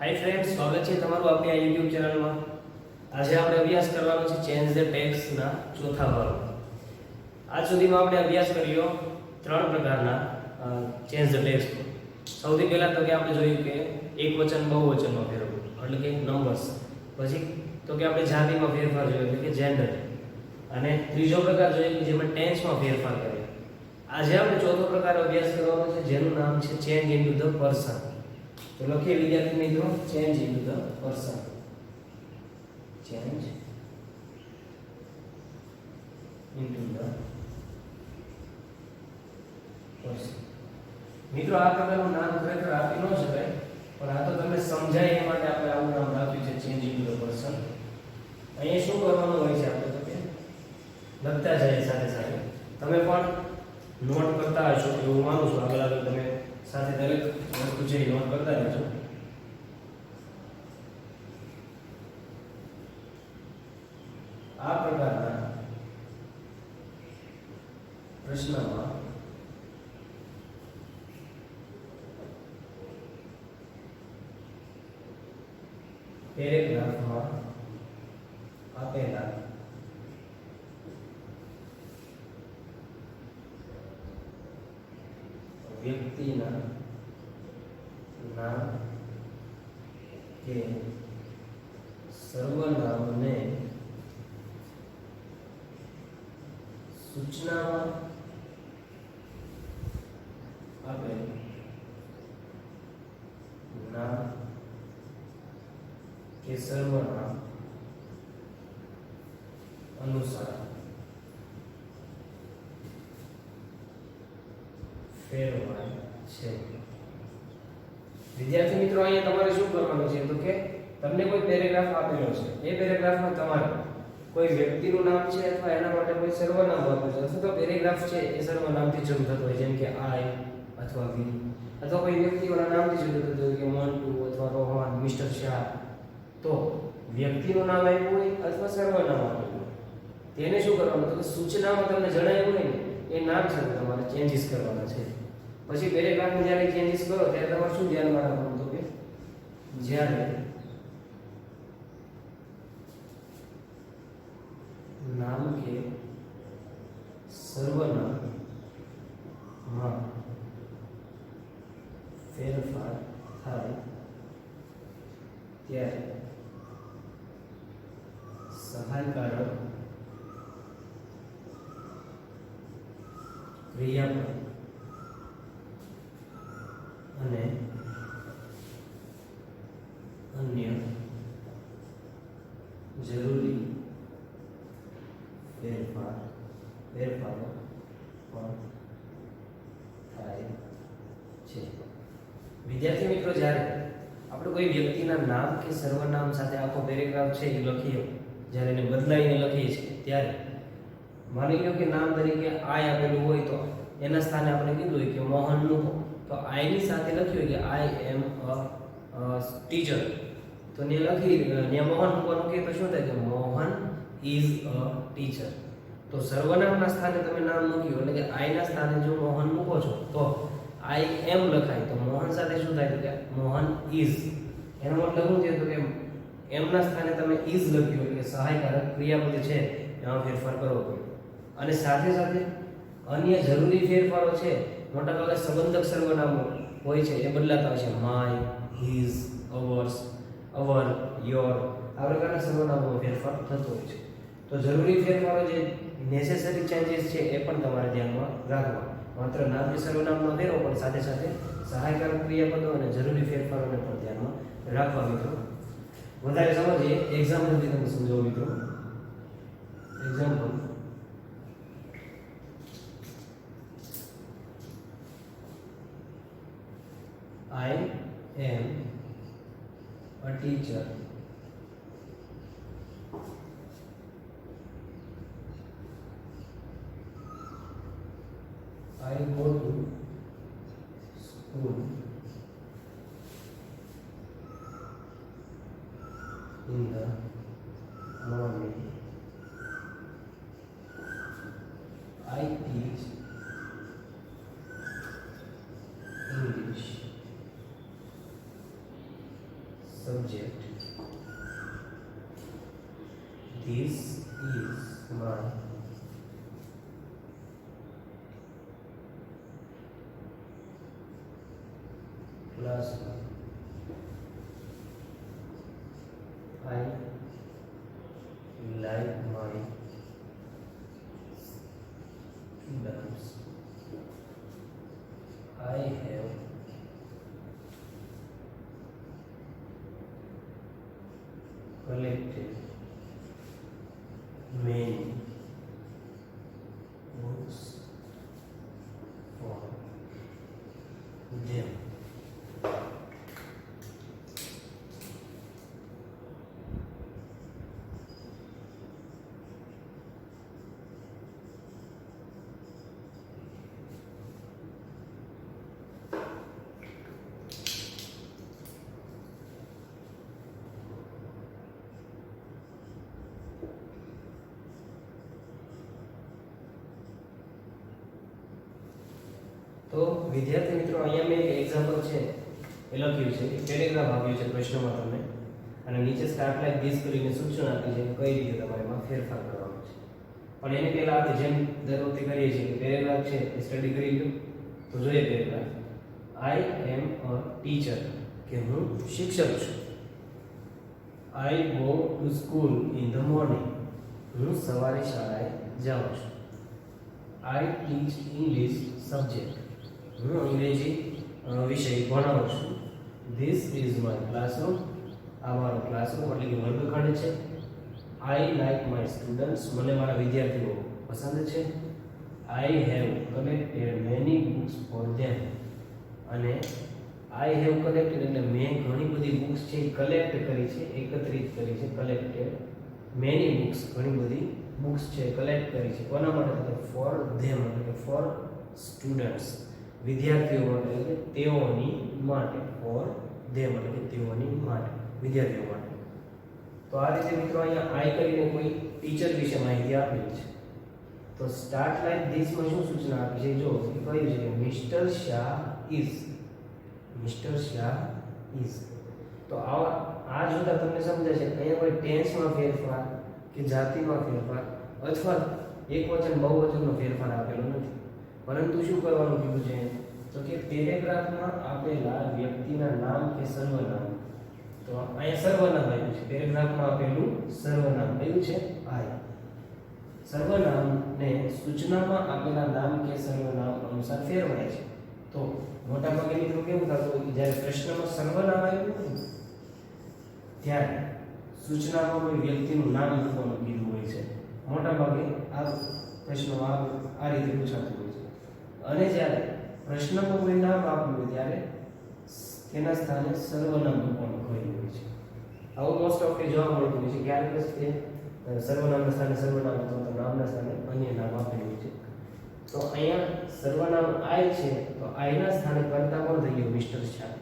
Hi friends, સ્વાગત છે તમારું આપણી આ YouTube ચેનલમાં. આજે આપણે અભ્યાસ કરવાનો છે ચેન્જ ધ ટેક્સ્ટ ના ચોથા ભાગમાં. આજ સુધીમાં આપણે અભ્યાસ કર્યો ત્રણ પ્રકારના ચેન્જ ધ ટેક્સ્ટ. સૌથી પહેલા તો કે આપણે જોયું કે એકવચન બહુવચનમાં ફેરવવું એટલે કે નંબર્સ. પછી તો કે આપણે જાતિમાં ફેરફાર જોયો એટલે કે જેન્ડર. અને ત્રીજો પ્રકાર જોયો કે જેમાં ટેન્સમાં ફેરફાર કરે. આજે આપણે ચોથો પ્રકાર અભ્યાસ કરવાનો છે જેનું નામ છે ચેન્જ ઇનટુ ધ પર્સન. તો લખીએ વિદ્યાર્થી મિત્રો, change into the person. Change into the person. મિત્રો આ પ્રકારનું નામ ખરેખર આપી ન શકાય, પણ આ તો તમે સમજાય એ માટે આપણે આવું નામ રાખ્યું છે ચેન્જ ઇનટુ ધ પર્સન. અહીંયા શું કરવાનું હોય છે આપણે તો કે લખતા જાય સાથે સાથે તમે પણ નોટ કરતા હશો એવું માનું છું. આગળ આગળ તમે સાથે દરેક વસ્તુ છે એ નોટ કરતા રહેજો. આ પ્રકારના પ્રશ્નમાં પેરેગ્રાફમાં આપેલા વ્યક્તિના નામ કે સર્વનામને સૂચનામાં આપે નામ કે સર્વનામ અનુસાર ફેરવાય છે. વિદ્યાર્થી મિત્રો, અહીંયા તમારે શું કરવાનું છે તો કે તમને કોઈ પેરેગ્રાફ આપેલો છે. એ પેરેગ્રાફમાં તમારે કોઈ વ્યક્તિનું નામ છે અથવા એના માટે કોઈ સર્વનામ આપેલું છે અથવા તો પેરેગ્રાફ છે એ સર્વનામથી શરૂ થતો હોય, જેમ કે આઈ અથવા વી, અથવા કોઈ વ્યક્તિઓના નામથી શરૂ થતો હોય કે મોન્ટુ અથવા રોહન, મિસ્ટર શાહ. તો વ્યક્તિનું નામ આપ્યું હોય અથવા સર્વનામ આપેલું હોય તેને શું કરવાનું તો કે સૂચનામાં તમને જણાવ્યું હોય ને એ નામ સાથે તમારે ચેન્જીસ કરવાના છે. પછી પેરેગ્રાફમાં જ્યારે ચેન્જીસ કરો ત્યારે તમારે શું ધ્યાનમાં રાખવાનું તો કે જ્યારે નામ કે સર્વનામમાં ફેરફાર થાય ત્યારે સહાયકારક ક્રિયાપદ અને અન્ય જરૂરી ફેરફારો પણ થાય છે. વિદ્યાર્થી મિત્રો, જ્યારે આપણે કોઈ વ્યક્તિના નામ કે સર્વનામ સાથે આખો પેરેગ્રાફ છે એ લખીએ, જ્યારે એને બદલાઈને લખીએ છીએ ત્યારે માની લો કે નામ તરીકે આઈ આપેલું હોય તો એના સ્થાને આપણે કીધું હોય કે મોહન મૂકો, તો આઈની સાથે લખ્યું હોય કે આઈ એમ અ ટીચર, તો ને લખી ને મોહન મૂકવાનું કે તો શું થાય કે મોહન ઇઝ અ ટીચર. તો સર્વનામના સ્થાને તમે નામ મૂક્યું એટલે કે આઈના સ્થાને જો મોહન મૂકો છો તો આઈ એમ લખાય, તો મોહન સાથે શું થાય તો કે મોહન ઇઝ. એનો મતલબ શું છે તો કે એમના સ્થાને તમે ઇઝ લખ્યું એટલે કે સહાયકારક ક્રિયાપદ છે એમાં ફેરફાર કરવો પડે. અને સાથે સાથે અન્ય જરૂરી ફેરફારો છે, મોટાભાગે સંબંધક સર્વનામો હોય છે એ બદલાતા હોય છે. My, his, ours, our, your, આ પ્રકારના સર્વનામોમાં ફેરફાર થતો હોય છે. તો જરૂરી ફેરફારો જે નેસેસરી ચેન્જીસ છે એ પણ તમારે ધ્યાનમાં રાખવા. માત્ર નામ કે સર્વનામનો ફેરવો પણ સાથે સાથે સહાયકારક ક્રિયાપદો અને જરૂરી ફેરફારોને પણ ધ્યાનમાં રાખવા. મિત્રો વધારે સમજીએ એક્ઝામ્પલથી તમે સમજો. મિત્રો example, I am a teacher. I go to school in the morning. I teach English subject. This is my classroom. I like my students. I have collected many books for them. તો વિદ્યાર્થી મિત્રો અહીંયા મેં એક example છે એ લખ્યું છે કે પેરેગ્રાફ આપ્યું છે પ્રશ્નમાં તમને અને નીચે સ્ટાર્ટ લાઈક ધીસ કરીને સૂચના આપી છે કઈ રીતે તમારે એમાં ફેરફાર કરવાનો છે પણ એને પહેલા આપણે જેમ દર વખતે કરીએ છીએ કે પેરેગ્રાફ છે એ સ્ટડી કરી લો તો જોઈએ paragraph I M a teacher કે હું શિક્ષક છું I go to school in the morning હું સવારે શાળાએ જાઉં છું આઈ ટીચ ઇંગ્લિશ સબ્જેક્ટ હું અંગ્રેજી વિષય ભણાવું છું ધીસ ઇઝ માય ક્લાસરૂમ આ મારો ક્લાસરૂમ એટલે કે વર્ગખંડ છે આઈ લાઈક માય સ્ટુડન્ટ્સ મને મારા વિદ્યાર્થીઓ પસંદ છે I have collected many books for them અને આઈ હેવ કલેક્ટેડ એટલે મેં ઘણી બધી બુક્સ છે એ કલેક્ટ કરી છે એકત્રિત કરી છે કલેક્ટેડ મેની બુક્સ ઘણી બધી બુક્સ છે કલેક્ટ કરી છે કોના માટે ફોર ધેમ એટલે ફોર સ્ટુડન્ટ્સ વિદ્યાર્થીઓ માટે એટલે તેઓની માટે ફોર ધેમ એટલે કે તેઓની માટે વિદ્યાર્થીઓ માટે તો આ રીતે મિત્રો અહીંયા આઈ કરીને કોઈ ટીચર વિશે માહિતી આપેલી છે તો સ્ટાર્ટ લાઈક ધીસમાં શું સૂચના આપી છે જો એ કહ્યું છે કે મિસ્ટર શાહ ઇઝ તો આ જોતા તમને સમજાય છે અહીંયા કોઈ ટેન્સમાં ફેરફાર કે જાતિમાં ફેરફાર અથવા એકવચન બહુવચનનો ફેરફાર આપેલો નથી પરંતુ શું કરવાનું કીધું છે તો કે પેરેગ્રાફમાં આપેલા વ્યક્તિના નામ કે સર્વનામ તો અહીંયા સર્વનામ આપ્યું છે પેરેગ્રાફમાં આપેલું સર્વનામ કયું છે આઈ સર્વનામને સૂચનામાં આપેલા નામ કે સર્વનામ અનુસાર ફેરવાય છે તો મોટા ભાગે મિત્રો કેવું થતું હોય કે જ્યારે પ્રશ્નમાં સર્વનામ આવ્યું હોય ત્યારે સૂચનામાં કોઈ વ્યક્તિનું નામ લખવાનું કીધું હોય છે મોટા ભાગે આ પ્રશ્નમાં આ રીતે પૂછાતું હોય છે અને જ્યારે પ્રશ્નમાં કોઈ નામ આપ્યું હોય ત્યારે તેના સ્થાને સર્વનામ લખવાનું કહ્યું હોય છે આવું મોસ્ટ ઓફ જોવા મળતું હોય છે ક્યારેક તે સર્વનામના સ્થાને સર્વનામ અથવા તો નામના સ્થાને અન્ય નામ આપેલું હોય છે તો અહીંયા સર્વનામ આઈ છે તો આઈના સ્થાને કર્તા કોણ થઈ ગયું મિસ્ટર શાહ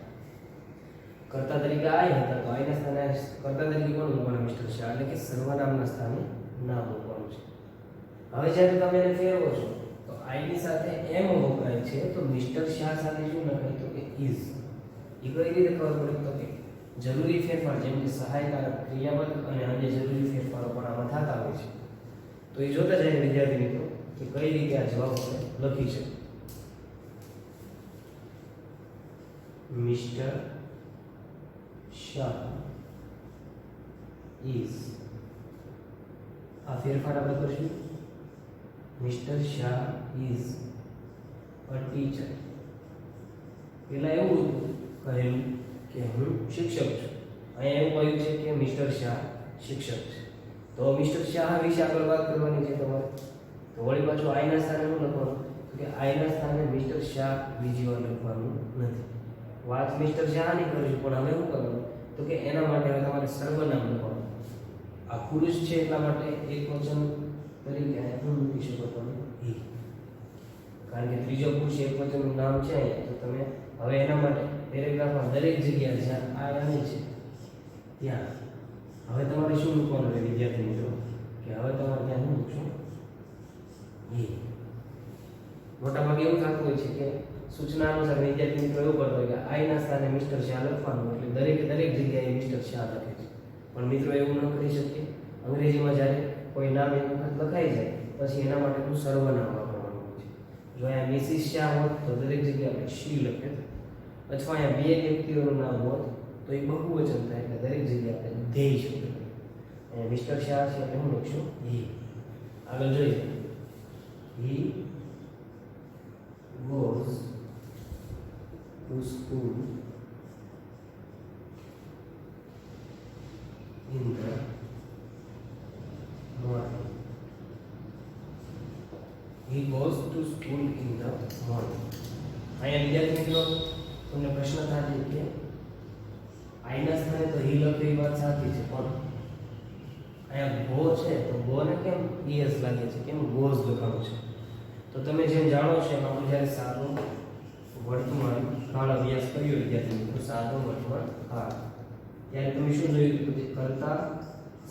કર્તા તરીકે આઈ હતા તો આઈના સ્થાને કર્તા તરીકે કોણ મૂકવાનું મિસ્ટર શાહ એટલે કે સર્વનામના સ્થાને નામ મૂકવાનું છે હવે જ્યારે તમે એને ફેરવો છો તો આઈની સાથે એમ વપરાય છે તો મિસ્ટર શાહ સાથે શું લખાય તો કે ઇઝ એ કઈ રીતે ખબર પડે તો કે જરૂરી ફેરફાર જેમ કે સહાયકારક ક્રિયાપદ અને અન્ય જરૂરી ફેરફારો પણ આમાં થતા હોય છે તો એ જોતા જાય વિદ્યાર્થી મિત્રો કે કઈ રીતે આ જવાબ આપણે લખી છે મિસ્ટર શાહ ઇઝ આ ફેરફાર આપણે કરીશું mister Shah is a teacher પેલા એવું કહેલું કે હું શિક્ષક છું અહીંયા એવું કહ્યું છે કે મિસ્ટર શાહ શિક્ષક છે તો મિસ્ટર શાહ વિશે આગળ વાત કરવાની છે તમારે તો વળી પાછું આઈના સ્થાને શું લખવાનું તો કે આઈના સ્થાને મિસ્ટર શાહ બીજી વાર લખવાનું નથી વાત મિસ્ટર શાહની કરીશું પણ હવે શું કરવાનું તો કે એના માટે હવે તમારે સર્વનામ લખવાનું આ પુરુષ છે એટલા માટે એક વચન તરીકે શું મૂકી શકો તમે હી કારણ કે ત્રીજો પુરુષ એક વચનનું નામ છે અહીંયા તો તમે હવે એના માટે પેરેગ્રાફમાં દરેક જગ્યાએ જ્યાં આ આની છે ત્યાં હવે તમારે શું મૂકવાનું છે વિદ્યાર્થી મિત્રો કે હવે તમારે ત્યાં શું મૂકશો એ મોટા ભાગે એવું થતું હોય છે કે સૂચના અનુસાર વિદ્યાર્થી મિત્રો એવું કરતો હોય કે આઈના સ્થાને મિસ્ટર શાહ લખવાનું, એટલે દરેક જગ્યાએ મિસ્ટર શાહ લખે છે. પણ મિત્રો એવું ન કરી શકીએ. અંગ્રેજીમાં જ્યારે કોઈ નામ એક વખત લખાઈ જાય પછી એના માટેનું સર્વનામ વાપરવાનું હોય છે. જો અહીંયા મિસિસ શાહ હોત તો દરેક જગ્યાએ આપણે શી લખીએ, અથવા અહીંયા બે વ્યક્તિઓનું નામ હોત તો એ બહુવચન થાય એટલે દરેક જગ્યાએ આપણે ધેય શબ્દ લખીએ. અહીંયા મિસ્ટર શાહ છે એટલે હું લખશું હી. આગળ જોઈએ, હી goes to school in the morning. He goes to school in the morning. અહીંયા વિદ્યાર્થી મિત્રો તમને પ્રશ્ન થાય કે આઈના સ્થાને તો હી લખે એ વાત સાચી છે, પણ અહીંયા ગો છે તો ગોને કેમ ઈએસ લાગે છે, કેમ ગોઝ લખવાનું છે? તો તમે જેમ જાણો છો આપણે જ્યારે સાદો વર્તમાન કાળ અભ્યાસ કર્યો વિદ્યાર્થી મિત્રો, સાદો વર્તમાન કાળ, ત્યારે તમે શું જોયું કે કર્તા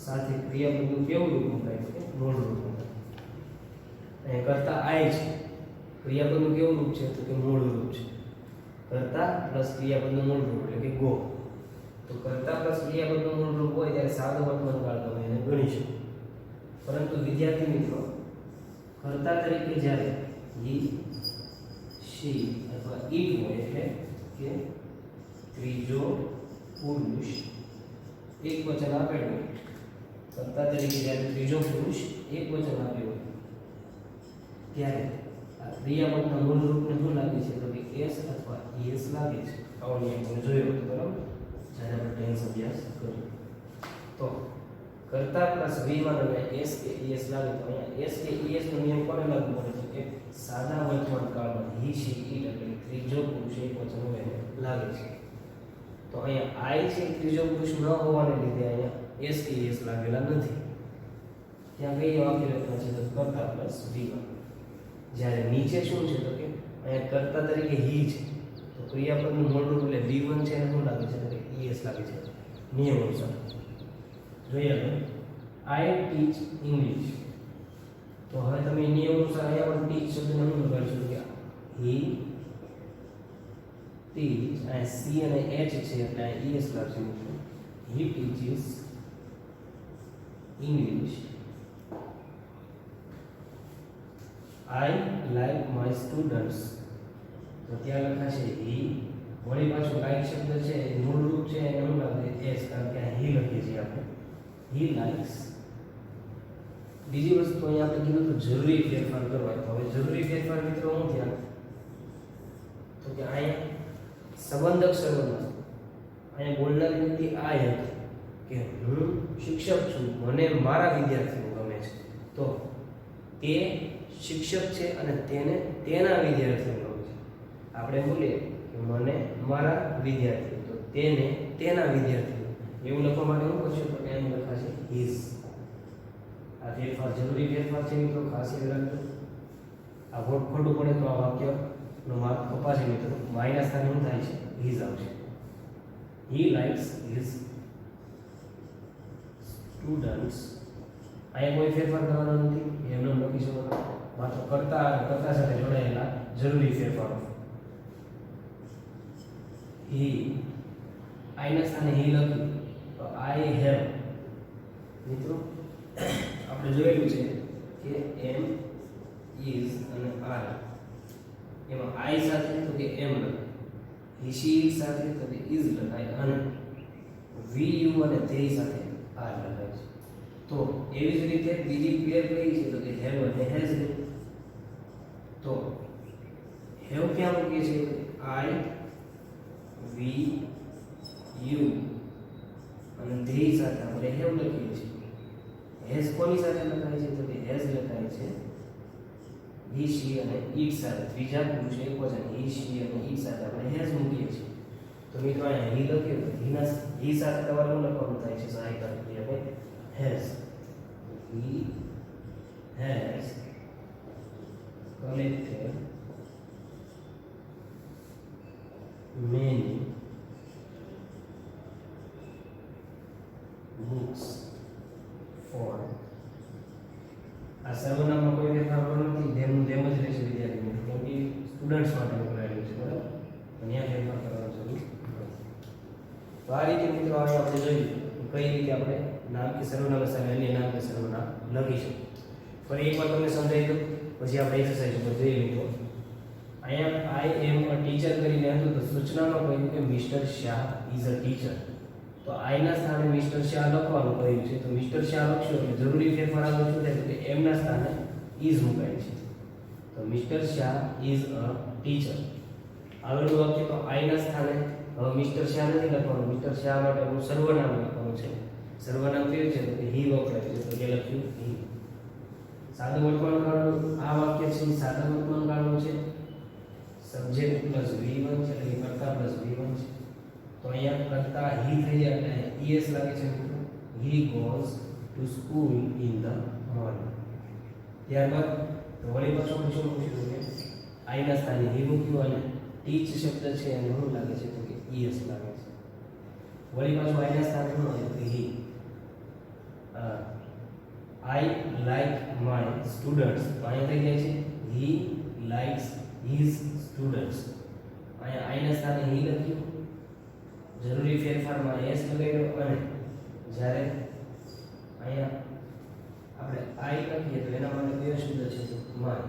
સાથે ક્રિયાપદનું કેવું રૂપ મુકાય છે? મૂળ રૂપ મુકાય. અહીં કર્તા આય છે, ક્રિયાપદનું કેવું રૂપ છે? તો કે મૂળ રૂપ છે. કર્તા પ્લસ ક્રિયાપદનું મૂળ રૂપ એટલે કે ગો. તો કર્તા પ્લસ ક્રિયાપદનું મૂળ રૂપ હોય ત્યારે સાદો વર્તમાન કાળ તમે એને ગણી શકો. પરંતુ વિદ્યાર્થી મિત્રો કર્તા તરીકે જ્યારે હી, શી અથવા ઈટ હોય એટલે કે ત્રીજો પુરુષ એક વચન આપેલું હોય, કર્તા તરીકે જ્યારે ત્રીજો પુરુષ એક વચન આપ્યું હોય ત્યારે આ ક્રિયાપદના મૂળ રૂપને શું લાગે છે? તો કે એસ અથવા ઈએસ લાગે છે. આવો નિયમ તમે જોયો હતો બરાબર, જ્યારે આપણે ટેન્સ અભ્યાસ કર્યો. તો કર્તા પ્લસ વીમાં તમે એસ કે ઈએસ લાગે તો અહીંયા એસ કે ઈએસ નો નિયમ કોને લાગુ પડે છે કે સાદા વર્તમાન કાળમાં હી, શી, ઈટ એટલે ત્રીજો પુરુષ એક વચન હોય એને લાગે છે. તો અહીંયા આઈ છે ત્રીજો પુરુષ ન હોવાને લીધે અહીંયા એસ કે ઈએસ લાગેલા નથી. ત્યાં કઈ વાક્ય રચના છે? તો કર્તા પ્લસ વીમાં. જ્યારે નીચે શું છે? તો કે અહીંયા કર્તા તરીકે હી છે તો ક્રિયાપદનું મૂળ રૂપ એટલે V1 છે એને શું લાગે છે? તો કે ઈએસ લાગે છે નિયમ અનુસાર. જોઈએ આઈ ટીચ ઇંગ્લિશ. તો હવે તમે નિયમ અનુસાર અહીંયા પણ ટીચ શબ્દને શું લગાડશો કે હી ટીચ, આ સી અને એચ છે એટલે આ ઈએસ લાગશે. He teaches English. I like my students. તો ત્યાં લખાશે હી, વળી પાછું લાઈક શબ્દ છે મૂળ રૂપ છે એને શું લાગે? એસ, કારણ કે આ હી લખીએ છીએ આપણે. He likes. બીજી વસ્તુ અહીંયા આપણે કીધું તો જરૂરી ફેરફાર કરવા. તો હવે જરૂરી ફેરફાર મિત્રો શું થયા? તો કે અહીંયા સંબંધક સર્વનામ, અહીંયા બોલનાર વ્યક્તિ આ હતો કે હું શિક્ષક છું, મને મારા વિદ્યાર્થીઓ ગમે છે. તો તે શિક્ષક છે અને તેને તેના વિદ્યાર્થીઓ ગમે છે. આપણે બોલીએ કે મને મારા વિદ્યાર્થીઓ, તો તેને તેના વિદ્યાર્થીઓ એવું લખવા માટે શું કરશો? તો એમ લખાશે હિઝ. આ ફેરફાર જરૂરી ફેરફાર છે મિત્રો, ખાસ યાદ રાખજો. આ ખોટું પડે તો આ વાક્યનો માર્ક કપાશે મિત્રો. માઇનસ સ્થાને શું થાય છે? હિઝ આવશે. હી લાઇક્સ હિઝ સ્ટુડન્ટ્સ. અહીંયા કોઈ ફેરફાર કરવાનો નથી, એમને લખી શકો. માત્ર કરતા સાથે જોડાયેલા જરૂરી ફેરફારો. હી, આઈના સ્થાને હી લખ્યું તો આઈ હેવ. મિત્રો આપણે જોયેલું છે કે એમ, ઇઝ અને આર. એમાં આઈ સાથે તો કે એમ લખાય, હી, શી સાથે તો કે ઇઝ લખાય, અને વી, યુ અને ધે સાથે આર લખાય છે. તો એવી જ રીતે બીજી પેર કઈ છે? તો કે હેવ અને હેઝ. તો હેવ ક્યાં મૂકીએ છીએ? આઈ, વી, યુ અને ધે સાથે આપણે હેવ લખીએ છીએ. હેઝ કોની સાથે લખાય છે? તો કે હેઝ લખાય છે હી, શી અને ઈટ સાથે. ત્રીજા પુરુષ એક વચન હી, શી અને ઈટ સાથે આપણે હેઝ મૂકીએ છીએ. તો મિત્રો અહીંયા હી લખ્યું તો હી સાથે તમારે શું લખવાનું થાય છે? સહાયકાર ક્રિયા ભાઈ has. He has collected many books for. આ સર્વનામમાં કોઈ ફેરફાર નથી, જેમ જ રહેશે વિદ્યાર્થી, કેમ કે સ્ટુડન્ટ્સ માટે બોલાયેલું છે, બરાબર? અહીંયા ફેરફાર કરવાનો જરૂર નથી. તો આ રીતે મિત્રો હવે આપણે જોયું કઈ રીતે આપણે નામ કે સર્વનામ સામે અન્ય નામ કે સર્વનામ લખીશું. ફરી એકવાર તમને સમજાવી દઉં, પછી આપણે એક્સરસાઇઝ ઉપર જોઈએ મિત્રો. અહીંયા આઈ એમ અ ટીચર કરીને હતું તો સૂચનામાં કહ્યું કે mister Shah is a teacher. તો આઈ ના સ્થાને મિસ્ટર શાહ લખવાનું કહ્યું છે, તો મિસ્ટર શાહ લખશો એટલે જરૂરી ફેરફાર આવે શું થાય કે એમ ના સ્થાને ઇઝ મુકાય છે. તો mister Shah is a teacher. આગળનું વાક્ય તો આઈ ના સ્થાને હવે મિસ્ટર શાહ નથી લખવાનું, મિસ્ટર શાહ માટે આપણું સર્વનામ લખવાનું છે. સર્વનામ કયું છે તો કે હી વપરાય છે, તો કે લખ્યું હી. સાદું વર્તમાન કાળનું આ વાક્ય છે સાદા વર્તમાન કાળનું છે. સબ્જેક્ટ પ્લસ V1 છે એટલે કર્તા પ્લસ V1 છે. તો અહીંયા કર્તા હી થઈ જાય એટલે es લાગે છે મિત્રો. He goes to school in the morning. ત્યારબાદ તો વળી પાછું આપણે શું મૂકીશું કે આઈ ના સ્થાને હી મૂક્યું અને ટીચ શબ્દ છે અને શું લાગે છે તો કે es લાગે છે. વળી પાછું આઈ ના સ્થાને શું આવે તો હી. I like my students. તો અહીંયા થઈ જાય છે he likes his students. અહીંયા I ના સ્થાને he લખ્યું, જરૂરી ફેરફારમાં s લગાવ્યો અને જ્યારે અહીંયા આપણે I લખીએ તો એના માટે કયો શબ્દ છે તો my.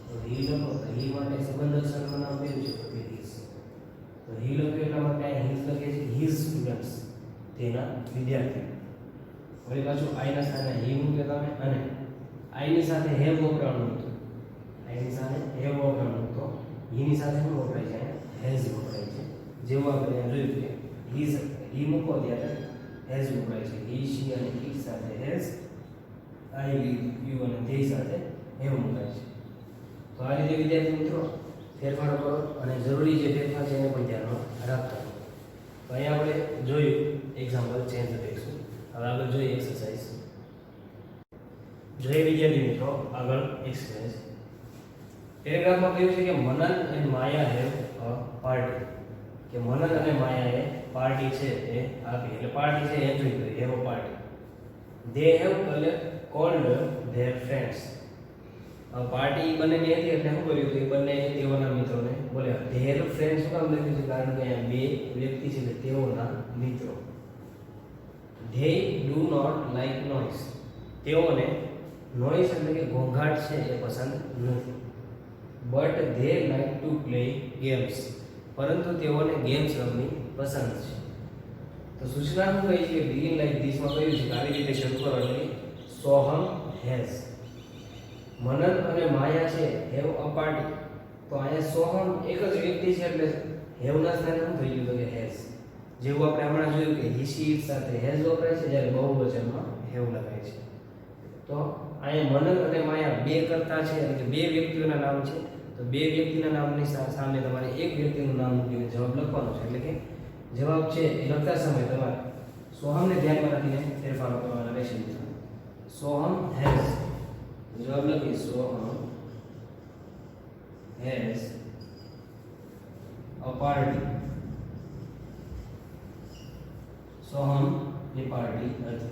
તો he લખો તો he માટે સંબંધક સર્વનામ કયું છે તો કે his. તો he લખ્યું એટલા માટે અહીં his લખે છે his students, તેના વિદ્યાર્થીઓ. વળી પાછું આઈ ના સ્થાને હી મૂક્યો તમે અને આઈ ની સાથે હેવ વપરાવાનું હતું. આઈ ની સાથે હેવ વપરાવાનું તો હી ની સાથે શું વપરાય છે હેઝ વપરાય છે. જેવું આપણે જોયું કે હી મૂકો ત્યારે હેઝ વપરાય છે. હી શી અને ઇટ સાથે હેઝ, આઈ યુ અને તે સાથે હેવ મુકાય છે. તો આ રીતે વિદ્યાર્થી મિત્રો ફેરફારો કરો અને જરૂરી જે ફેરફાર છે એને પણ ધ્યાનમાં રાખતા. તો અહીંયા આપણે જોયું એક્ઝામ્પલ ચેન્જ કરીશું. હવે આગળ જોઈએ એક્સરસાઇઝ. જોઈએ વિદ્યાર્થી મિત્રો આગળ એક્સરસાઇઝ. પેરેગ્રાફમાં કહ્યું છે કે Manan and Maya have a party. કે મનન અને માયાએ પાર્ટી છે એ આપી, એટલે પાર્ટી છે એન્જોય કરી, have a party. They have called there friends. Party બંનેની હતી એટલે શું કર્યું કે બંને તેઓના મિત્રોને બોલ્યા. ધેર ફ્રેન્ડ શું કામ લખ્યું છે કારણ કે અહીંયા બે વ્યક્તિ છે એટલે તેઓના મિત્રો. They do not like noise. તેઓને નોઇઝ એટલે કે ઘોંઘાટ છે એ પસંદ નથી. But they like to play games. પરંતુ તેઓને ગેમ્સ રમવી પસંદ છે. તો સૂચના શું કહી છે કે begin like this માં કહ્યું છે કે આવી રીતે શરૂ કરો એટલે સોહમ has. મનન અને માયા છે have a party. તો અહીંયા સોહમ એક જ વ્યક્તિ છે એટલે have ના સ્થાને શું થઈ ગયું તો કે has. જેવું આપણે હમણાં જોયું કે he she it સાથે has વપરાય છે જ્યારે બહુવચનમાં have લગાય છે. તો અહીંયા મનન અને માયા બે કરતા છે એટલે કે બે વ્યક્તિઓના નામ છે. તો બે વ્યક્તિના નામની સામે તમારે એક વ્યક્તિનું નામ મૂકીને જવાબ લખવાનો છે. એટલે કે જવાબ છે એ લખતા સમયે તમારે સોહમને ધ્યાનમાં રાખીને ફેરફારો કરવાના રહેશે. સોહમ has. જવાબ લખી Soham has a party. Soham ની પાર્ટી હતી.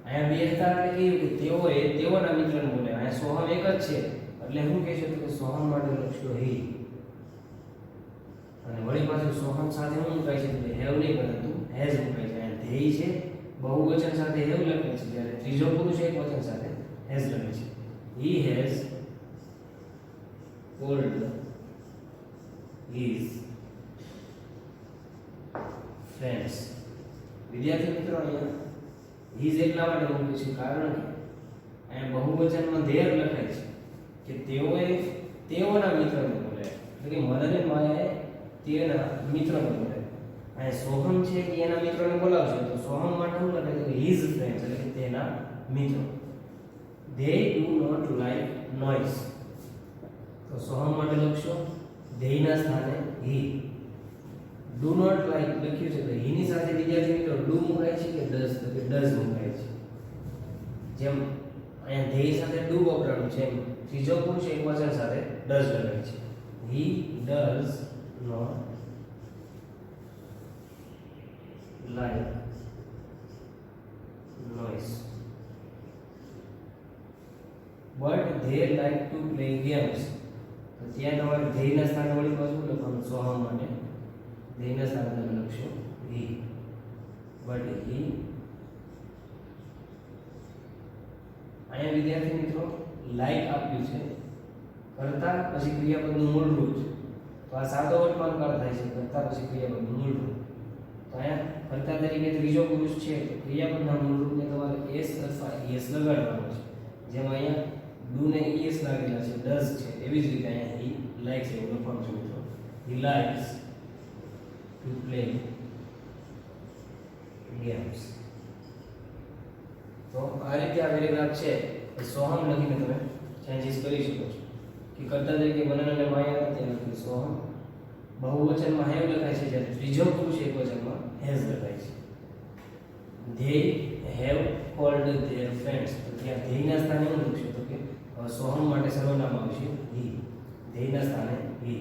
અહીંયા બે હતા એટલે કે તેઓએ તેઓના મિત્રને બોલ્યા. અહીંયા સોહમ એક જ છે એટલે હું કહી શકું કે સોહમ માટે લખશો હી. અને વળી પાછું સોહમ સાથે હું મુકાય છે કે હેવ નહીં પરંતુ હેઝ મુકાય છે. અહીંયા ધેય છે બહુવચન સાથે હેવ લખે છે જ્યારે ત્રીજો પુરુષ એક વચન સાથે હેઝ લખે છે. He has cold his friends. વિદ્યાર્થી મિત્રો અહીંયા હિઝ એટલા માટે મૂક્યું છે કારણ કે અહીંયા બહુવચનમાં ધેર લખાય છે કે તેઓએ તેઓના મિત્રને બોલાવ્યા. એટલે કે મનન અને માયાએ તેના મિત્રને બોલાવ્યા. અહીંયા સોહમ છે કે એના મિત્રોને બોલાવશે તો સોહમ માટે શું લખાય છે હિઝ ફ્રેન્ડ્સ એટલે કે તેના મિત્રો. they do not like noise. તો સોહમ માટે લખશો they ના સ્થાને he. do not like લખ્યું છે તો he ની સાથે વિદ્યાર્થી મિત્રો do મુકાય છે કે does તો કે does મુકાય છે. જેમ અહીંયા they સાથે do વપરાયું છે એમ ત્રીજો પુરુષ એક વચન સાથે does લગાય છે. he does not like noise but they like to play games. તો ત્યાં તમારે ધ્યેયના સ્થાને વળી પાછું લખવાનું સોહમ માટે ધ્યેયના સ્થાને તમે લખશો હી, બટ હી. અહીંયા વિદ્યાર્થી મિત્રો લાઈક આપ્યું છે કરતા પછી ક્રિયાપદનું મૂળ રૂપ છે. તો આ સાદો વર્તમાનકાળ થાય છે કરતા પછી ક્રિયાપદનું મૂળ રૂપ. તો અહીંયા કર્તા તરીકે ત્રીજો પુરુષ છે તો ક્રિયાપદના મૂળ રૂપને તમારે એસ અથવા ઈએસ લગાડવાનો છે. જેમ અહીંયા ડુ ને ઈએસ લાગેલા છે, ડઝ છે, એવી જ રીતે અહીંયા હી લાઇક્સ એવું લખવાનું છે મિત્રો. હી લાઇક્સ ટુ પ્લે ગેમ્સ. તો આ રીતે આ પેરેગ્રાફ છે એ સોહમ લખીને તમે ચેન્જીસ કરી શકો છો. કે કર્તા તરીકે બનન અને માયા ત્યાં લખ્યું સોહમ. બહુવચનમાં હેવ લખાય છે જ્યારે ત્રીજો પુરુષ એકવચનમાં હેઝ લખાય છે. they have called their friends. તો ત્યાં ધેયના સ્થાને શું લખશો તો કે સોહમ માટે સર્વનામ આવશે he. ધેયના સ્થાને he.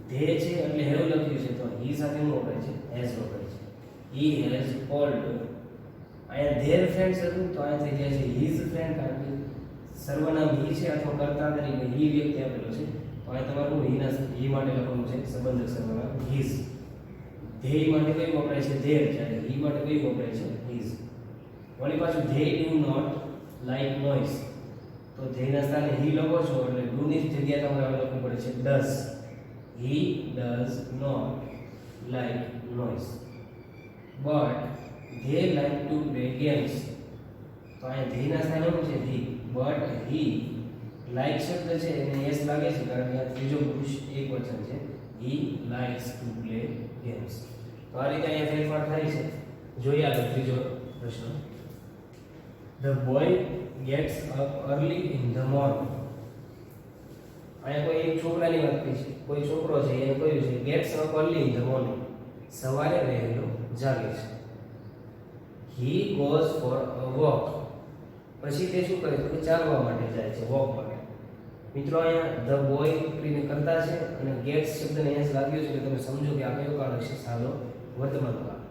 ધે છે એટલે હેવ લખ્યું છે તો he સાથે શું વપરાય છે has વપરાય છે. he has called. અહીંયા their friends હતું તો અહીંયા થઈ જાય છે his friend કારણ કે સર્વનામ he છે અથવા કર્તા તરીકે he વ્યક્તિ આપેલો છે. તો અહીંયા તમારું he માટે લખવાનું છે સંબંધક સર્વનામ his. they માટે કઈ વપરાય છે their, જ્યારે he માટે કઈ વપરાય છે his. વળી પાછું they do not like noise. તો they ના સ્થાને he લખો છો એટલે do ની જગ્યાએ તમારે લખવું પડે છે does. he does not like noise but they like to play games. તો અહીંયા they ના સ્થાને શું છે he, but he like શબ્દ છે એને yes લાગે છે કારણ કે આ ત્રીજો પુરુષ એકવચન છે. he likes to play games. તો આ રીતે અહીંયા ફેરફાર થાય છે. જોઈએ આગળ ત્રીજો પ્રશ્ન. The boy gets up early in the morning. અહીંયા કોઈ એક છોકરાની વાત કરી છે, કોઈ છોકરો છે એને કહ્યું છે gets up early in the morning, સવારે વહેલો જાગે છે. he goes for a walk. પછી તે શું કરે તો કે ચાલવા માટે જાય છે, વોક માટે. મિત્રો અહીંયા ધ બોય કરીને કરતા છે અને ગેટ્સ શબ્દને એસ લાગ્યો છે કે તમે સમજો કે આ કયો કાળ હશે, સાદો વર્તમાન કાળ.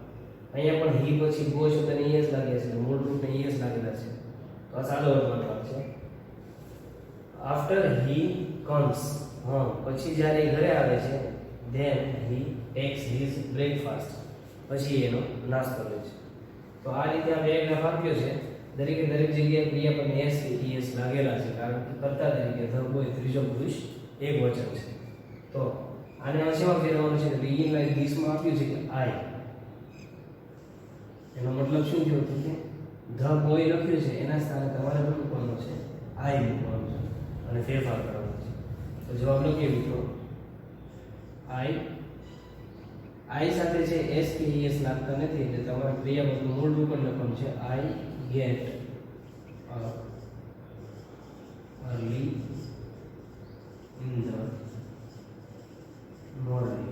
અહીંયા પણ હી પછી ગો શબ્દને એસ લાગ્યા છે, મૂળ રૂપને એસ લાગેલા છે, તો આ સાદો વર્તમાન કાળ છે. આફ્ટર હી કમ્સ, પછી જ્યારે એ ઘરે આવે છે, then he tax his breakfast, પછી એનો નાસ્તો લે છે. તો આ રીતે આ પેરેગ્રાફ આપ્યો છે. દરેકે દરેક જગ્યાએ ક્રિયાપદ એસ કે ઈએસ લાગેલા છે કારણ કે કર્તા તરીકે ધ બોય ત્રીજો પુરુષ એક વચન છે. તો આને અંશમાં ફેરવવાનું છે તો ઈ લાઈક ધીસ માં આપ્યું છે કે આઈ, એનો મતલબ શું થયો તો કે ધ બોય લખ્યું છે એના સ્થાને તમારે શું મૂકવાનું છે આઈ મૂકવાનું છે અને ફેરફાર કરવાનો છે. તો જવાબ લખીએ મિત્રો આઈ સાથે છે એસ કે ઈએસ લાગતા નથી એટલે તમારે ક્રિયાપદનું મૂળ રૂપ લખવાનું છે આઈ get up early in the morning.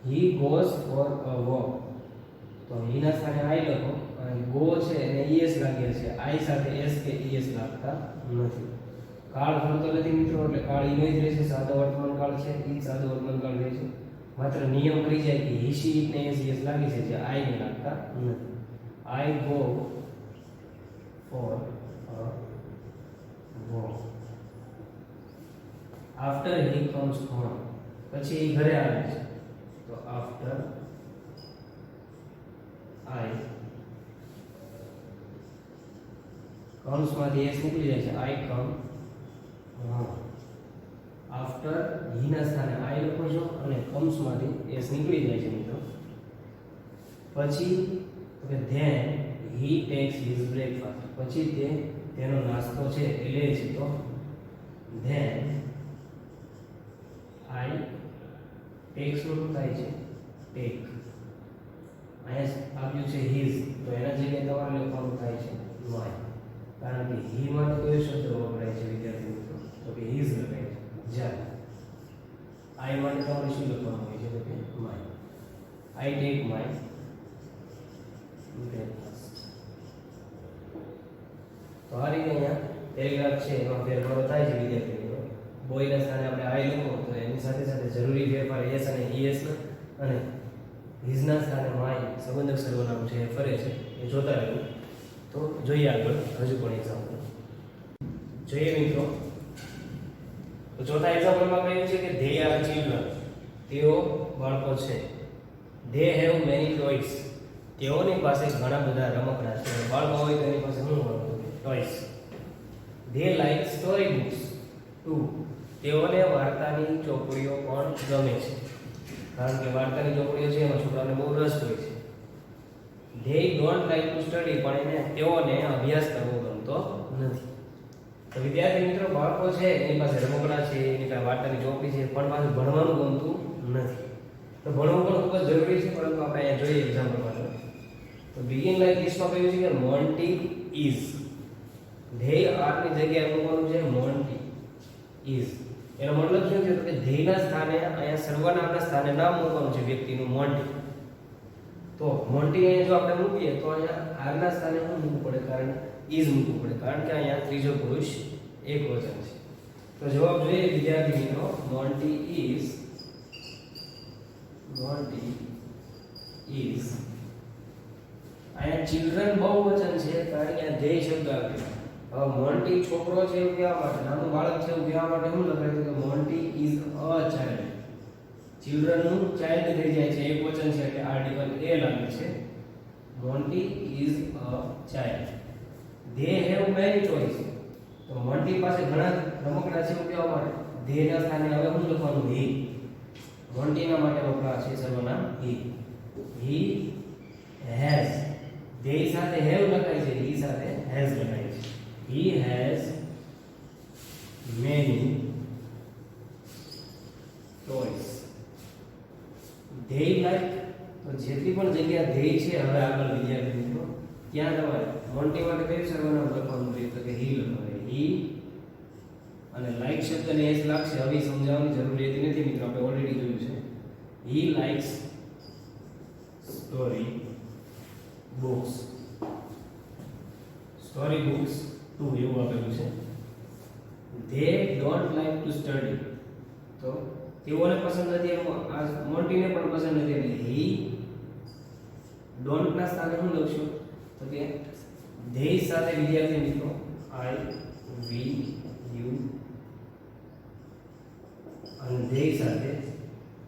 He goes for a walk. તો he ના સ્થાને I લખો અને go છે એને es લાગ્યા છે, I સાથે s કે es લાગતા નથી. કાળ ફરતો નથી મિત્રો એટલે કાળ ઈ જ રહેશે, સાદો વર્તમાન કાળ છે, ઈ સાદો વર્તમાન કાળ રહેશે. માત્ર નિયમ કરી જાય કે he she ને es લાગી છે જે I ને લાગતા નથી. I go for a walk. After he comes home, પછી એ ઘરે આવે છે તો after I comes માંથી s નીકળી જાય છે I come home. આફ્ટર હી ના સ્થાને આઈ લખો છો અને કમ્સ માંથી એસ નીકળી જાય છે મિત્રો. પછી તો કે then he tax his breakfast, પછી તેનો નાસ્તો છે એ લે છે તો ધેન આઈ ટેક્સ નું થાય છે ટેક. અહીંયા આપ્યું છે હિઝ તો એના જગ્યાએ તમારે લખવાનું થાય છે માય, કારણ કે હી માટે કયો શબ્દ વપરાય છે વિદ્યાર્થી મિત્રો તો કે હિઝ લખાય છે. જ્યારે આઈ માટે તમારે શું લખવાનું હોય છે તો કે my. I take my breakfast. તો આ રીતે અહીંયા પેરેગ્રાફ છે એમાં ફેરફારો થાય છે વિદ્યાર્થી મિત્રો. બોયના સ્થાને આપણે આઈ લખો તો એની સાથે સાથે જરૂરી ફેરફાર એસ અને ઈએસ અને હિઝના સ્થાને માય સંબંધક સર્વનામ છે એ ફરે છે, એ જોતા રહેવું. તો જોઈએ આગળ હજુ પણ એક્ઝામ્પલ. જોઈએ મિત્રો, તો ચોથા એક્ઝામ્પલમાં કહ્યું છે કે ધે આર ચિલ્ડ્રન, તેઓ બાળકો છે. ધે હેવ મેની ટોયસ, તેઓની પાસે ઘણા બધા રમકડા છે. બાળકો હોય તો એની પાસે શું હોય? Toys. They like story books too, તેઓને વાર્તાની ચોપડીઓ પણ ગમે છે, કારણ કે વાર્તાની ચોપડીઓ છે એમાં છોકરાઓને બહુ રસ હોય છે. They don't like to study, પણ તેઓને અભ્યાસ કરવો ગમતો નથી. તો વિદ્યાર્થી મિત્રો, બાળકો છે એની પાસે રમકડા છે, એની પાસે વાર્તાની ચોપડી છે, પણ પાછું ભણવાનું ગમતું નથી. તો ભણવું પણ ખૂબ જ જરૂરી છે, પરંતુ આપણે અહીંયા જોઈએ એક્ઝામ્પલમાં. તો બિગિન લાઈક ધીસમાં કહ્યું છે કે મોન્ટી ઇઝ. ધે આર ની જગ્યાએ મૂકવાનું છે મોન્ટી ઇઝ. એનો મતલબ શું છે કે ધેયના સ્થાને અહીંયા સર્વનામના સ્થાને નામ મૂકવાનું છે વ્યક્તિનું, મોન્ટી. તો મોન્ટી અહીંયા જો આપણે મૂકીએ તો અહીંયા આર ના સ્થાને શું મૂકવું પડે? કારણ ઇઝ મૂકવું પડે, કારણ કે અહીંયા ત્રીજો પુરુષ એકવચન છે. તો જવાબ જોઈએ વિદ્યાર્થી મિત્રો, મોન્ટી ઇઝ અહીંયા ચિલ્ડ્રન બહુવચન છે, કારણ કે આ ધેય શબ્દ આવ્યો. હવે મોન્ટી છોકરો છે એવું કહેવા માટે, નાનું બાળક છે એવું કહેવા માટે શું લખાયું કે Monty is a child. Children નું ચાઇલ્ડ થઈ જાય છે, એકવચન છે એટલે આર્ટિકલ એ લાગે છે. Monty is a child. They have many toys, તો મોન્ટી પાસે ઘણા રમકડા છે એવું કહેવા માટે ધે ના સ્થાને હવે શું લખવાનું? હી. મોન્ટી ના માટે વપરાય છે સર્વનામ હી. He has. ધે સાથે હેવ લખાય છે, હી સાથે હેઝ લખાય છે. He has many toys. They like, તો જેટલી પણ જગ્યા ધેય છે હવે આગળ વિદ્યાર્થી મિત્રો ત્યાં તમારે મોન્ટી માટે કયું સર્વનામ લખવાનું છે? તો કે he લખવાનું. he અને લાઈક શબ્દને એસ લાગશે, હવે સમજાવવાની જરૂર રહેતી નથી મિત્રો, આપણે ઓલરેડી જોયું છે. he likes story books. story books too એવું આપેલું છે. They don't like to study, તો તેઓને પસંદ નથી, એમ આ મોન્ટીને પણ પસંદ નથી, એટલે હી ડોન્ટ ના સ્થાને શું લખશું? તો કે ધે સાથે વિદ્યાર્થી મિત્રો આઈ વી યુ અને ધે સાથે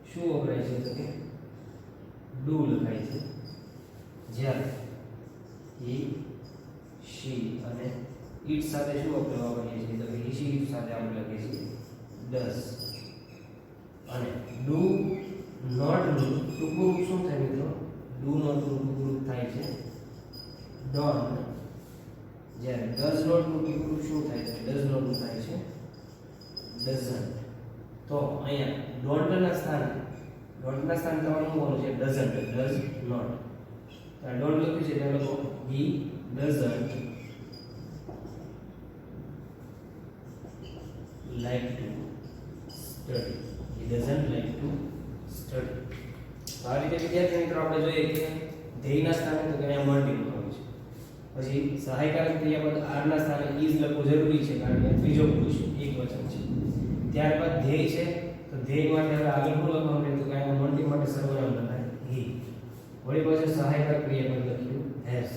શું વપરાય છે? તો કે ડુ લખાય છે. જ્યારે હી શી અને ઈટ સાથે શું વપરાવા કરીએ છીએ? તો કે હી શી સાથે આપણે લખીએ છીએ ડઝ. અને ડુ નોટ નું ટૂંકું શું થાય મિત્રો? ડુ નોટ નું ટૂંકું થાય છે ડોન્ટ. જ્યારે ડઝ નોટ નું ટૂંકું શું થાય છે? ડઝ નોટ નું થાય છે ડઝન્ટ. તો અહીંયા ડોન્ટ ના સ્થાને તમારે શું હોવાનું છે? ડઝન્ટ. Does not. આ ડોન્ટ લખ્યું છે એટલે લખો હી doesn't like to study. He doesn't like to study. તો આ રીતે વિદ્યાર્થી મિત્રો આપણે જોઈએ કે ધેયના સ્થાને તો અહીંયા મોન્ટી મૂકવાનું છે. પછી સહાયકારક ક્રિયાપદ આર ના સ્થાને ઇઝ લખવું જરૂરી છે, કારણ કે ત્રીજો પુરુષ એકવચન છે. ત્યારબાદ ધેય છે, તો ધેય માટે હવે આગળ શું લખવાનું છે? તો અહીંયા મોન્ટી માટે સર્વનામ લખાય હી. વળી પાછું સહાયકારક ક્રિયાપદ લખ્યું હેઝ.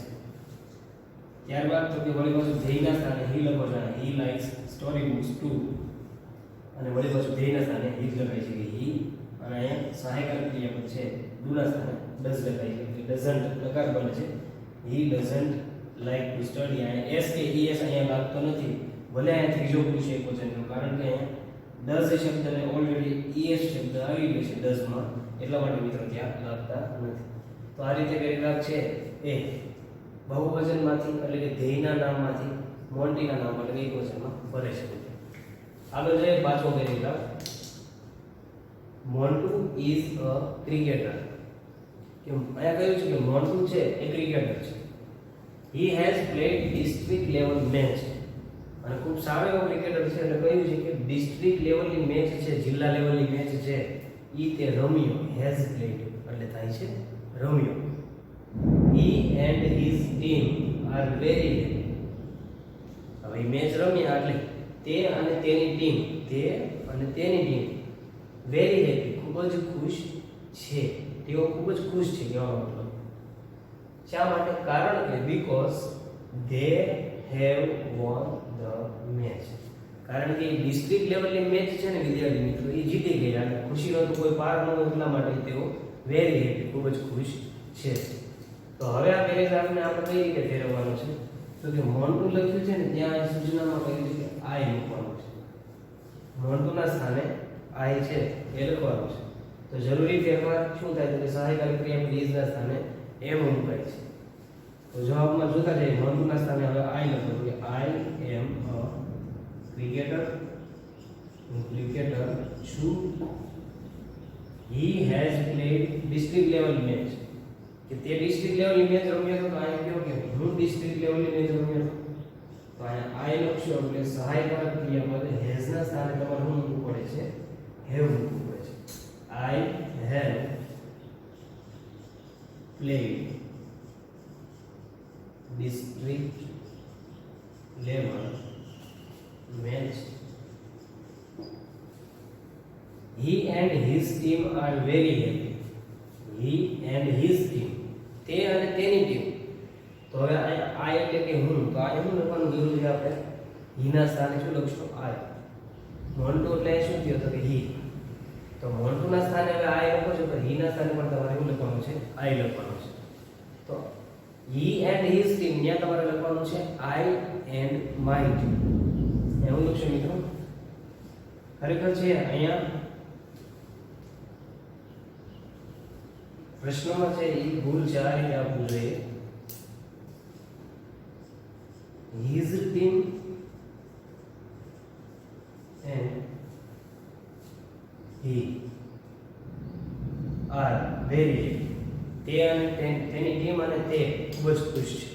ત્યારબાદ તો કે વળી પાછું ધેયના સ્થાને હી લખો છો, he likes story books too. અને વળી પાછું ધેયના સ્થાને હી લખાય છે કે હી, અને અહીંયા સહાયકારક ક્રિયાપદ છે ડુના સ્થાને ડઝ લખાય છે, એટલે ડઝન્ટ લકાર બને છે. હી ડઝન્ટ લાઈક ટુ સ્ટડી. અહીંયા એસ કે ઈએસ અહીંયા લાગતો નથી, ભલે અહીંયા ત્રીજો પુરુષ એકવચનનું, કારણ કે અહીંયા ડઝ શબ્દને ઓલરેડી ઈએસ શબ્દ આવી ગયો છે ડઝમાં, એટલા માટે મિત્રો ત્યાં લાગતા નથી. તો આ રીતે પેરેગ્રાફ છે એ બહુવચનમાંથી એટલે કે ધેયના નામમાંથી મોન્ટીના નામ એટલે એકવચનમાં ભરે છે. આગળ જોઈએ પાંચમો paragraph. Montu is a cricketer. કે અહીંયા કહ્યું છે કે મોન્ટુ છે એ ક્રિકેટર છે. He has played district level match. અને ખૂબ સારો એવો ક્રિકેટર છે, એટલે કહ્યું છે કે ડિસ્ટ્રિક્ટ લેવલની મેચ છે, જિલ્લા લેવલની મેચ છે, ઈ તે રમ્યો. હેઝ પ્લેડ એટલે થાય છે રમ્યો. He and his team are very happy. હવે મેચ રમ્યા એટલે તે અને તેની ટીમ વેરી હેપી ખૂબ જ ખુશ છે. તેઓ ખૂબ જ ખુશ છે કહેવાનો મતલબ. શા માટે? કારણ કે because they have won the the match. કારણ કે ડિસ્ટ્રિક્ટ લેવલની મેચ છે ને વિદ્યાર્થી મિત્રો, એ જીતી ગયા અને ખુશીનો તો કોઈ પાર ન હોય, એટલા માટે તેઓ વેરી હેપી, ખૂબ જ ખુશ છે. તો હવે આ પેરેગ્રાફને આપણે કઈ રીતે ફેરવવાનો છે? તો કે મોન્ટુ લખ્યું છે ને ત્યાં સૂચનામાં કહ્યું છે કે આઈ મૂકવાનું છે. મોન્ટુના સ્થાને આઈ છે એ લખવાનું છે. તો જરૂરી ફેરફાર શું થાય? તો કે સહાયકારી ક્રિયા પ્લીઝના સ્થાને એમ મુકાય છે. તો જવાબમાં જોતા જઈએ, મોન્ટુના સ્થાને હવે આઈ લખવાનું કે આઈ એમ અ ક્રિકેટર છું. He has played district level match. કે તે ડિસ્ટ્રિક્ટ લેવલની મેચ રમ્યો હતો. તો અહીંયા કેવું કે હું ડિસ્ટ્રિક્ટ લેવલની મેચ રમ્યો હતો. તો અહીંયા આઈ લખશો એટલે સહાયકારક ક્રિયાપદ હેઝ ના સ્થાને તમારે શું મૂકવું પડે છે? હેવ મૂકવું પડે છે. I have played district level match. He and his team are very happy. He and his team, તે અને તેની ટીમ. તો હવે આ એટલે કે હું, તો આ શું લખવાનું જરૂર છે? આપણે he ના સ્થાને શું લખશું? I. મોન્ટુ એટલે શું થયો? તો કે he. તો મોન્ટુ ના સ્થાને હવે I લખો છો, તો he ના સ્થાને પણ તમારે શું લખવાનું છે? I લખવાનું છે. તો he and his team ત્યાં તમારે લખવાનું છે I and my team. એવું લખશો મિત્રો? ખરેખર છે અહીંયા પ્રશ્નમાં છે એ ભૂલ છે, આ રીતે આપવું જોઈએ. his team and he are very happy. તે અને તેની ટીમ અને તે ખૂબ જ ખુશ છે.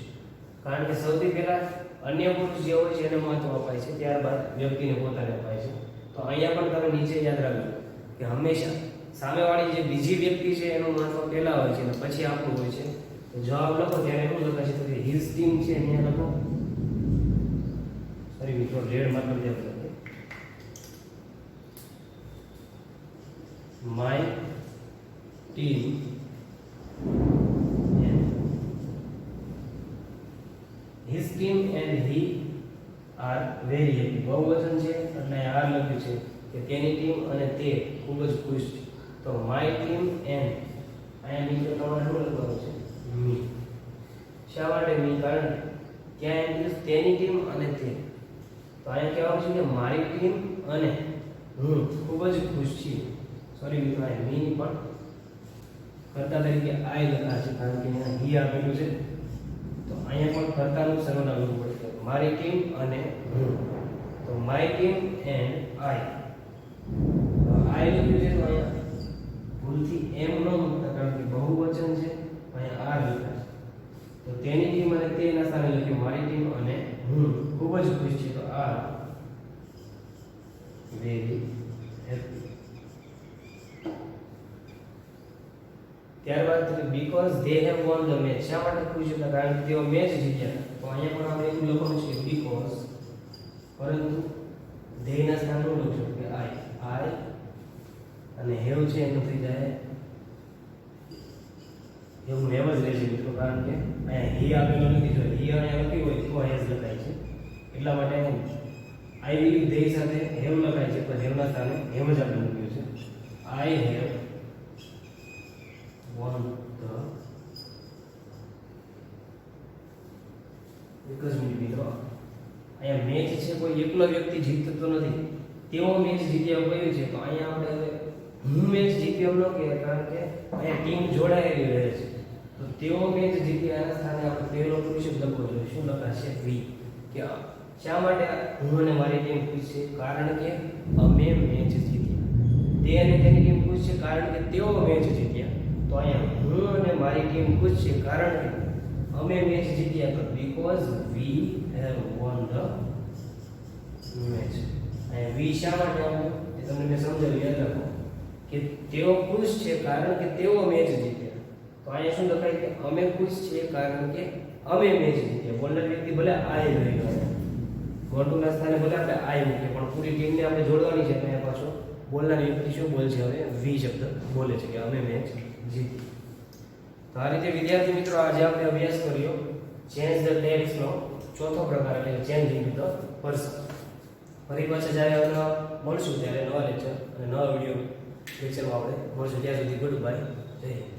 કારણ કે સૌથી પહેલા અન્ય પુરુષ જે હોય છે એને મહત્વ અપાય છે, ત્યારબાદ વ્યક્તિને પોતાને અપાય છે. તો અહીંયા પણ તમે નીચે યાદ રાખજો કે હંમેશા સામેવાળી જે બીજી વ્યક્તિ છે એનું મહત્વ પહેલા હોય છે અને પછી આપણું હોય છે. તો જવાબ લખો ત્યારે શું લખાશે? તો કે હિઝ ટીમ છે અહીંયા લખો. સોરી મિત્રો, રેડ મતલબ જે લખો my team his team and he are very happy. બહુવચન છે એટલે આ લખ્યું છે કે તેની ટીમ અને તે ખૂબ જ ખુશ છે. તો my team and અહીંયા નીચે તમારે શું લખવાનું છે? me. શા માટે me? કારણ ત્યાં એમ તેની ટીમ અને તે. તો અહીંયા કહેવાનું છે કે મારી ટીમ અને હું ખૂબ જ ખુશ છું. સોરી મિત્રો, આ me ની પણ કર્તા તરીકે I લખાશે કારણ કે અહીંયા he આપેલું છે. તો અહીંયા પણ કર્તાનું સર્વનામ લેવું પડશે. મારી ટીમ અને હું. તો માય ટીમ એન્ડ આઈ. તો આઈ લખ્યું છે તો અહીંયા ભૂલથી એમ ન મૂકતા કારણ કે બહુવચન છે. અહીંયા આર લખાશે. તો તેની ટીમ અને તેના સ્થાને લખ્યું મારી ટીમ અને હું ખૂબ જ ખુશ છે. તો આર વેરી હેપી. ત્યારબાદ because they have won the match. શા માટે ખુશ હતા? કારણ કે તેઓ મેચ જીત્યા. તો અહીંયા પણ આપણે એવું લખવાનું છે બીકોઝ, પરંતુ ધે ના સ્થાને શું લખશું? કે આઈ. અને હેવ છે એનું થઈ જાય એવું હેવ જ રહેશે મિત્રો, કારણ કે અહીંયા હી આપેલું નથી. જો હી અહીંયા લખ્યું હોય તો હેઝ લખાય છે, એટલા માટે આઈ વિલ ધે સાથે હેવ લખાય છે, પણ હેવના સ્થાને હેવ જ આપણે મૂક્યું છે. I have won the because મિત્રો અહીંયા મેચ છે કોઈ એકલો વ્યક્તિ જીતતો નથી, તેઓ મેચ જીત્યા કહ્યું છે. તો અહીંયા આપણે હવે હું મેચ જીત્યો ન કહેવાય, કારણ કે અહીંયા ટીમ જોડાયેલી રહે છે. તો તેઓ મેચ જીત્યા એના સ્થાને આપણે પહેલો પુરુષ લખવો જોઈએ. શું લખાશે? વી. કે શા માટે હું અને મારી ટીમ ખુશ છે? કારણ કે અમે મેચ જીત્યા. તે અને તેની ટીમ ખુશ છે કારણ કે તેઓ મેચ જીત્યા. તો અહીંયા હું અને મારી ટીમ ખુશ છે કારણ કે અમે મેચ જીત્યા. તો because we have won the match. અહીંયા વી શા માટે આવ્યું એ તમને મેં સમજાવ્યું, યાદ રાખો કે તેઓ ખુશ છે કારણ કે તેઓ મેચ જીત્યા. તો અહીંયા શું લખાય? કે અમે ખુશ છીએ કારણ કે અમે મેચ જીત્યા. બોલનાર વ્યક્તિ ભલે આઈ રહી ગયો, મોન્ટુના સ્થાને ભલે આપણે આઈ મૂકીએ, પણ પૂરી ટીમને આપણે જોડવાની છે. અહીંયા પાછો બોલનાર વ્યક્તિ શું બોલે છે? હવે વી શબ્દ બોલે છે કે અમે મેચ જીતી. તો આ રીતે વિદ્યાર્થી મિત્રો આજે આપણે અભ્યાસ કર્યો ચેન્જ ધ ટેક્સ્ટનો ચોથો પ્રકાર એટલે ચેન્જ ઇન ધ પર્સન. ફરી પાછા જ્યારે મળશું ત્યારે નવા લેક્ચર અને નવા વિડીયો લેક્ચરમાં આપણે મળશું. ત્યાં સુધી ગુડ બાય, જય હિન્દ.